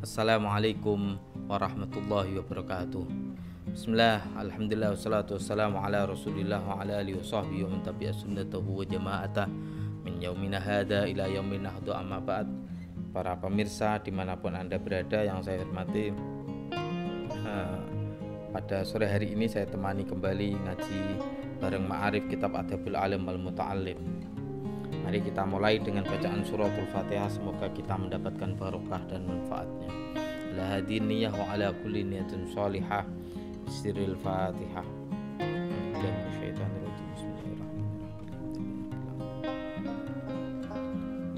Assalamualaikum warahmatullahi wabarakatuh. Bismillah, alhamdulillah, wassalatu wassalamu ala rasulillah wa ala alihi wa sahbihi wa man tabi'a sunnatahu wa jama'atah min yaumina hada ila yaumin nahdu, amma ba'd. Para pemirsa dimanapun Anda berada yang saya hormati, pada sore hari ini saya temani kembali ngaji bareng Ma'arif Kitab Adabul Alim wal Muta'allim. Mari kita mulai dengan bacaan suratul Fatihah. Semoga kita mendapatkan barokah dan manfaatnya. Ala hadin niyah wa ala kulli niyatin sholihah. Bismillahil Fatihah.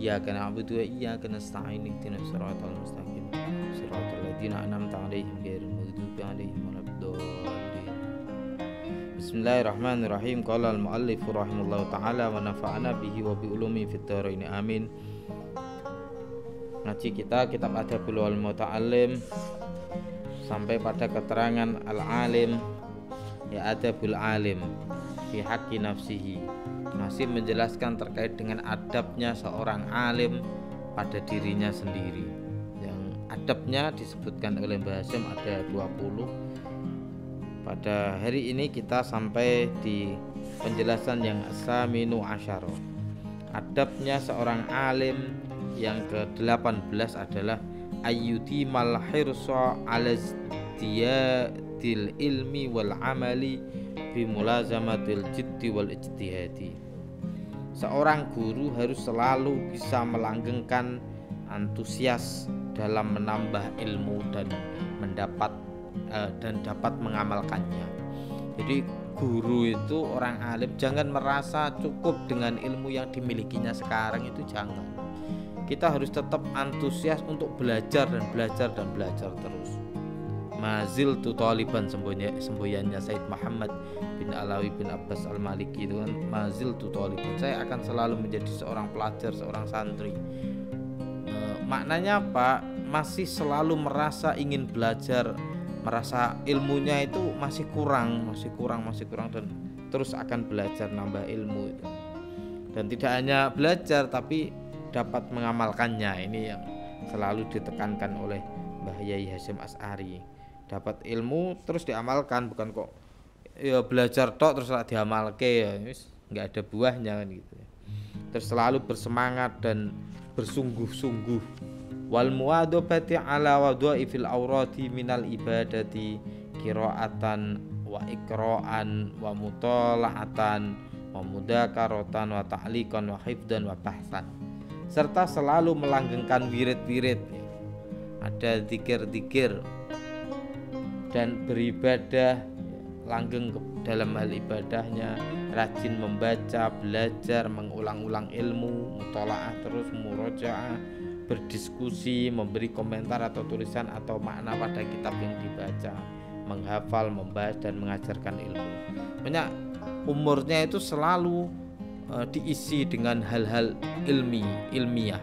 Iyyaka na'budu wa iyyaka nasta'in. Ihdinas siratal mustaqim. Siratal ladzina an'amta 'alaihim ghairil maghdubi 'alaihim waladdallin. Bismillahirrahmanirrahim. Qala al-muallif rahimahullahu ta'ala wa nafa'ana bihi wa bi ulumi fid dharain amin. Ngaji kita kitab Adabul Muta'allim sampai pada keterangan al-alim, ya adabul alim fi haqqi nafsihi, masih menjelaskan terkait dengan adabnya seorang alim pada dirinya sendiri. Yang adabnya disebutkan oleh Mbah Hasyim ada 20. Pada hari ini kita sampai di penjelasan yang as-saminu asyara. Adabnya seorang alim yang ke-18 adalah ayyuti mal hirsa ala ziyadil ilmi wal amali bi mulazamatil jiddi wal ijtihadi. Seorang guru harus selalu bisa melanggengkan antusias dalam menambah ilmu dan dapat mengamalkannya. Jadi guru itu, orang alim, jangan merasa cukup dengan ilmu yang dimilikinya sekarang, itu jangan. Kita harus tetap antusias untuk belajar dan belajar dan belajar terus. Mazil tu taliban, semboyannya Said Muhammad bin Alawi bin Abbas al-Maliki itu kan, mazil tu taliban, saya akan selalu menjadi seorang pelajar, seorang santri. Maknanya apa? Masih selalu merasa ingin belajar, merasa ilmunya itu masih kurang dan terus akan belajar nambah ilmu itu. Dan tidak hanya belajar tapi dapat mengamalkannya. Ini yang selalu ditekankan oleh Mbah Yai Hasyim Asy'ari. Dapat ilmu terus diamalkan, bukan kok ya belajar tok terus diamalke ya nggak ada buahnya kan gitu. Terus selalu bersemangat dan bersungguh-sungguh. Wal muwadhabati ala wadhaifil awrati minal ibadati qiraatan wa iqra'an wa mutala'atan wa mudzakaratan wa ta'liqan wa hifdzan wa bahsan, serta selalu melanggengkan wirid-wirid, ada zikir-zikir, dan beribadah, langgeng dalam hal ibadahnya, rajin membaca, belajar, mengulang-ulang ilmu, mutalaah terus, murojaah, berdiskusi, memberi komentar atau tulisan atau makna pada kitab yang dibaca, menghafal, membahas dan mengajarkan ilmu. Banyak umurnya itu selalu diisi dengan hal-hal ilmiah.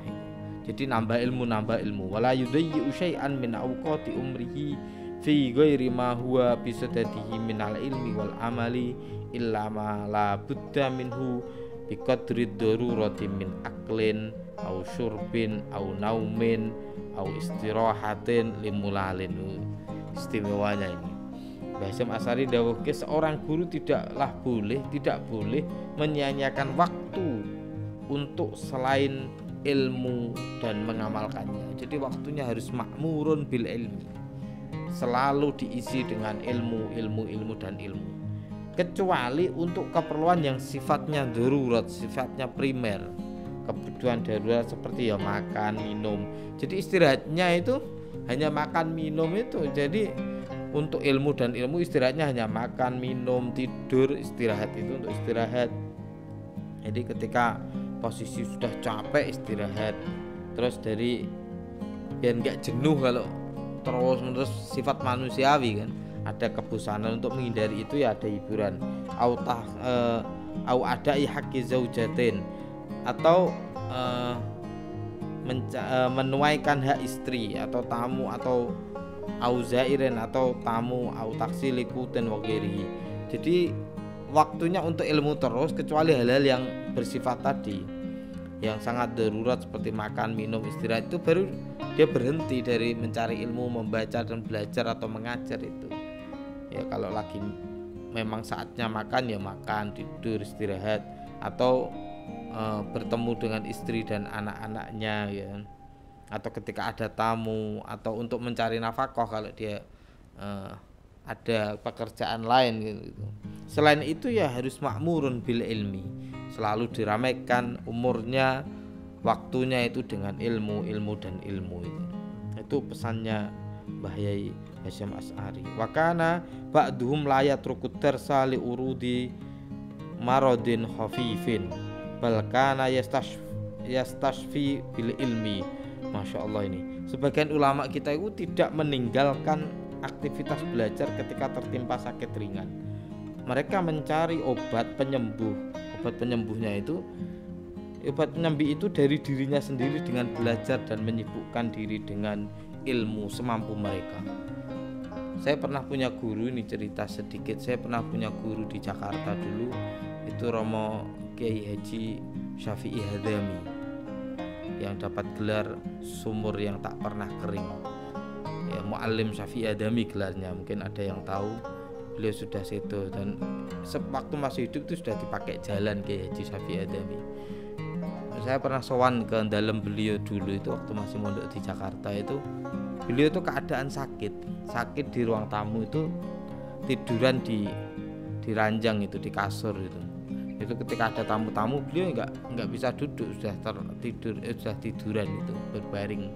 Jadi nambah ilmu. Wala yudayyi'u syai'an min awqati umrihi fi ghairi ma huwa bisadadihi minal ilmi wal amali illa ma la budda minhu biqadri darurati min aklin au syurbin au naumin au istirahatin limulalin. Istimewanya ini Mbah Hasyim Asy'ari dawuhke, seorang guru tidak boleh menyia-nyiakan waktu untuk selain ilmu dan mengamalkannya. Jadi waktunya harus makmurun bil ilmi, selalu diisi dengan ilmu, kecuali untuk keperluan yang sifatnya darurat, sifatnya primer, kebutuhan darurat seperti ya makan, minum. Jadi istirahatnya itu hanya makan, minum itu. Jadi untuk ilmu dan ilmu istirahatnya hanya makan, minum, tidur. Istirahat itu untuk istirahat. Jadi ketika posisi sudah capek istirahat. Terus dari biar nggak jenuh, kalau terus sifat manusiawi kan, ada kebosanan, untuk menghindari itu ya ada hiburan. Au adai haqqi zaujatin, atau menuaikan hak istri atau tamu, atau auzairin atau tamu, au taksiliku dan wagirihi. Jadi waktunya untuk ilmu terus, kecuali hal-hal yang bersifat tadi yang sangat darurat seperti makan, minum, istirahat, itu baru dia berhenti dari mencari ilmu, membaca dan belajar atau mengajar itu. Ya kalau lagi memang saatnya makan ya makan, tidur, istirahat, atau bertemu dengan istri dan anak-anaknya ya, atau ketika ada tamu, atau untuk mencari nafkah kalau dia ada pekerjaan lain gitu. Selain itu ya harus makmurun bil ilmi, selalu diramaikan umurnya, waktunya itu dengan ilmu dan ilmu itu. Itu pesannya Mbah Yai Hasyim Asy'ari. Wa kana ba'duhum la yatruku darsa li urudi maradin khafifin bal kana yastashfi bil ilmi. Masya Allah, ini sebagian ulama kita itu tidak meninggalkan aktivitas belajar ketika tertimpa sakit ringan. Mereka mencari obat penyembuh. Obat penyembuhnya itu, obat penyembuh itu dari dirinya sendiri dengan belajar dan menyibukkan diri dengan ilmu semampu mereka. Saya pernah punya guru, ini cerita sedikit. Saya pernah punya guru di Jakarta dulu, itu Romo Kiai Haji Syafi'i Hadami, yang dapat gelar sumur yang tak pernah kering. Ya, Muallim Syafi'i Hadami gelarnya, mungkin ada yang tahu. Beliau sudah sedo dan sewaktu masih hidup itu sudah dipakai jalan Kiai Haji Syafi'i Hadami. Saya pernah sowan ke dalam beliau dulu itu waktu masih mondok di Jakarta itu. Beliau itu keadaan sakit di ruang tamu itu, tiduran di ranjang itu, di kasur itu. Itu ketika ada tamu-tamu beliau nggak bisa duduk, sudah tiduran itu, berbaring.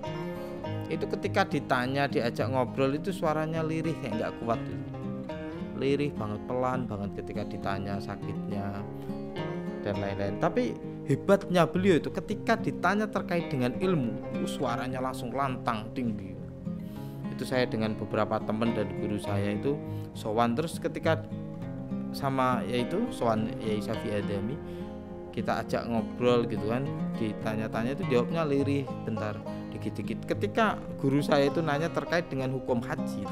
Itu ketika ditanya, diajak ngobrol itu suaranya lirih, kayak nggak kuat itu. Lirih banget, pelan banget ketika ditanya sakitnya dan lain-lain. Tapi hebatnya beliau itu ketika ditanya terkait dengan ilmu, suaranya langsung lantang tinggi. Itu saya dengan beberapa teman dan guru saya itu sowan, terus ketika sama yaitu sowan Yai Syafi'i Hadami, kita ajak ngobrol gitu kan, ditanya-tanya itu jawabnya lirih bentar, dikit-dikit. Ketika guru saya itu nanya terkait dengan hukum haji,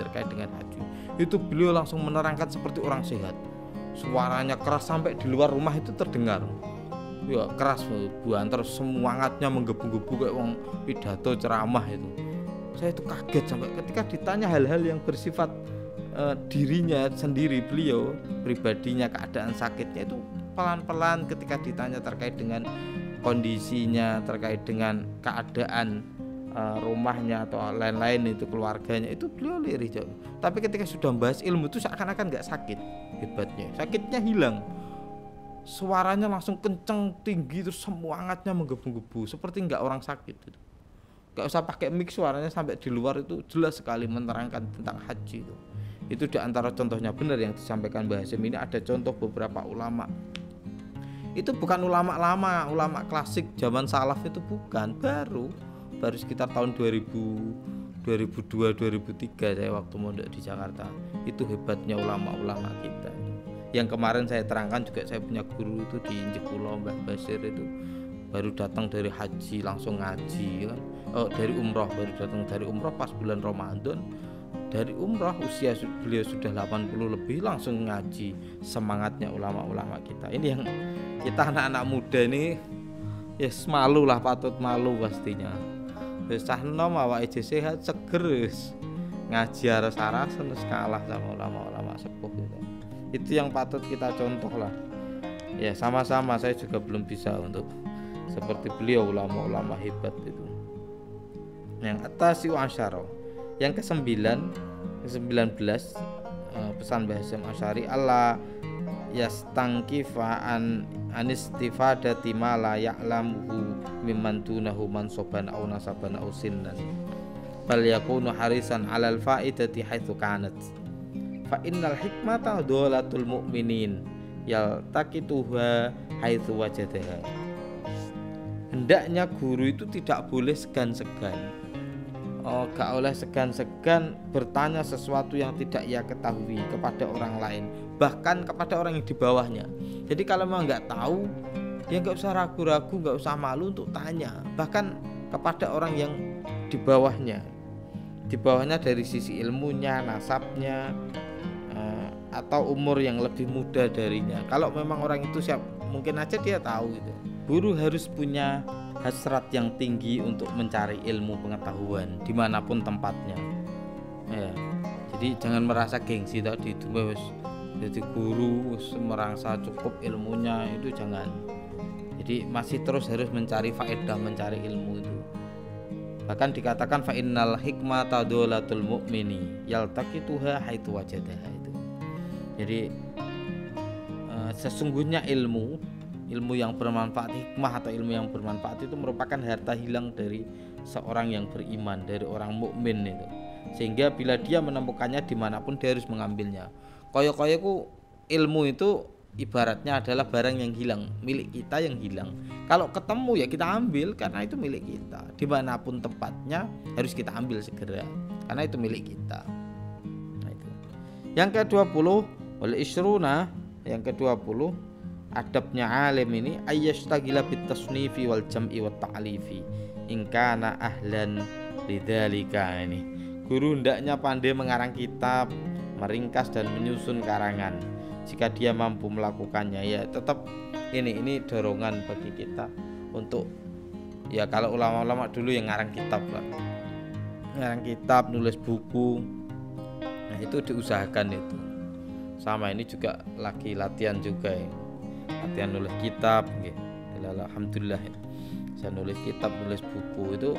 itu beliau langsung menerangkan seperti orang sehat. Suaranya keras sampai di luar rumah itu terdengar. Ya keras buantar, semangatnya menggebu-gebu kayak orang pidato ceramah itu. Saya itu kaget sampai ketika ditanya hal-hal yang bersifat dirinya sendiri, beliau pribadinya, keadaan sakitnya, itu pelan-pelan ketika ditanya terkait dengan kondisinya, terkait dengan keadaan rumahnya atau lain-lain itu, keluarganya, itu beliau lirih jauh. Tapi ketika sudah membahas ilmu itu seakan-akan nggak sakit. Hebatnya, sakitnya hilang, suaranya langsung kenceng tinggi, terus semangatnya menggebu-gebu seperti nggak orang sakit gitu. Nggak usah pakai mic, suaranya sampai di luar itu jelas sekali menerangkan tentang haji itu. Itu diantara contohnya benar yang disampaikan Mbah Hasyim ini. Ada contoh beberapa ulama. Itu bukan ulama lama, ulama klasik zaman salaf itu bukan, baru sekitar tahun 2002 2003 saya waktu mondok di Jakarta. Itu hebatnya ulama-ulama kita. Yang kemarin saya terangkan juga, saya punya guru itu di Jekulo, Mbah Basir itu baru datang dari haji langsung ngaji kan. Dari umroh, baru datang dari umroh pas bulan Ramadan. Dari umroh usia beliau sudah 80 lebih langsung ngaji. Semangatnya ulama-ulama kita. Ini yang kita anak-anak muda ini ya malu lah, patut malu pastinya. Wis cah enom awake sehat seger, ngaji aras-arasen kalah sama ulama-ulama sepuh gitu. Itu yang patut kita contoh lah. Ya sama-sama, saya juga belum bisa untuk seperti beliau, ulama-ulama hebat itu. Yang atasiu asyara, yang ke-19 pesan Mbah Hasyim Asy'ari, Allah yastangkifa anistifadati ma la ya'lamuhu mimman dunahu mansaban aw nasaban aw sinnan bal yakunu harisan 'alal fa'idati haitsu kanat fa innal hikmata dolatul mu'minin yaltaqituha haitsu wajadaha. Hendaknya guru itu tidak boleh segan-segan, gak oleh segan-segan bertanya sesuatu yang tidak ia ketahui kepada orang lain, bahkan kepada orang yang di bawahnya. Jadi kalau memang nggak tahu, ya nggak usah ragu-ragu, nggak usah malu untuk tanya, bahkan kepada orang yang di bawahnya dari sisi ilmunya, nasabnya, atau umur yang lebih muda darinya. Kalau memang orang itu siap, mungkin aja dia tahu gitu. Guru harus punya hasrat yang tinggi untuk mencari ilmu pengetahuan dimanapun tempatnya. Ya, jadi jangan merasa gengsi tadi itu jadi guru merasa cukup ilmunya, itu jangan. Jadi masih terus harus mencari faedah, mencari ilmu itu. Bahkan dikatakan fa innal hikmata dolatul mu'mini yaltaqituha haitsu wajadaha itu. Jadi sesungguhnya ilmu yang bermanfaat, hikmah atau ilmu yang bermanfaat itu merupakan harta hilang dari seorang yang beriman, dari orang mukmin itu. Sehingga bila dia menemukannya dimanapun dia harus mengambilnya. Koyo-koyoku ilmu itu ibaratnya adalah barang yang hilang, milik kita yang hilang. Kalau ketemu ya kita ambil karena itu milik kita. Dimanapun tempatnya harus kita ambil segera karena itu milik kita. Nah, itu. Yang ke-20 wal isruna, yang ke-20 adabnya alim ini ayyashtagila bitasnifi wal jam'i wat ta'lifi in kana ahlan lidzalika. Ini guru hendaknya pandai mengarang kitab, meringkas dan menyusun karangan. Jika dia mampu melakukannya, ya tetap ini dorongan bagi kita untuk, ya kalau ulama-ulama dulu yang ngarang kitab lah, ngarang kitab, nulis buku, nah itu diusahakan itu. Sama ini juga lagi latihan juga ya, latihan nulis kitab gitu. Alhamdulillah ya. Saya nulis kitab, nulis buku itu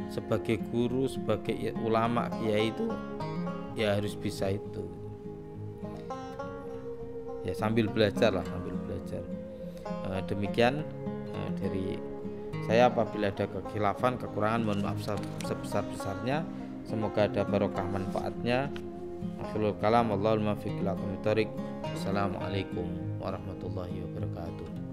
sebagai guru, sebagai ulama, kiai itu ya harus bisa itu. Ya sambil belajar lah, sambil belajar. Demikian dari saya. Apabila ada kekhilafan, kekurangan, mohon maaf sebesar-besarnya. Semoga ada barokah manfaatnya. Akhirul kalam, Allahul muwaffiq ila aqwamit thoriq. Assalamualaikum warahmatullahi wabarakatuh.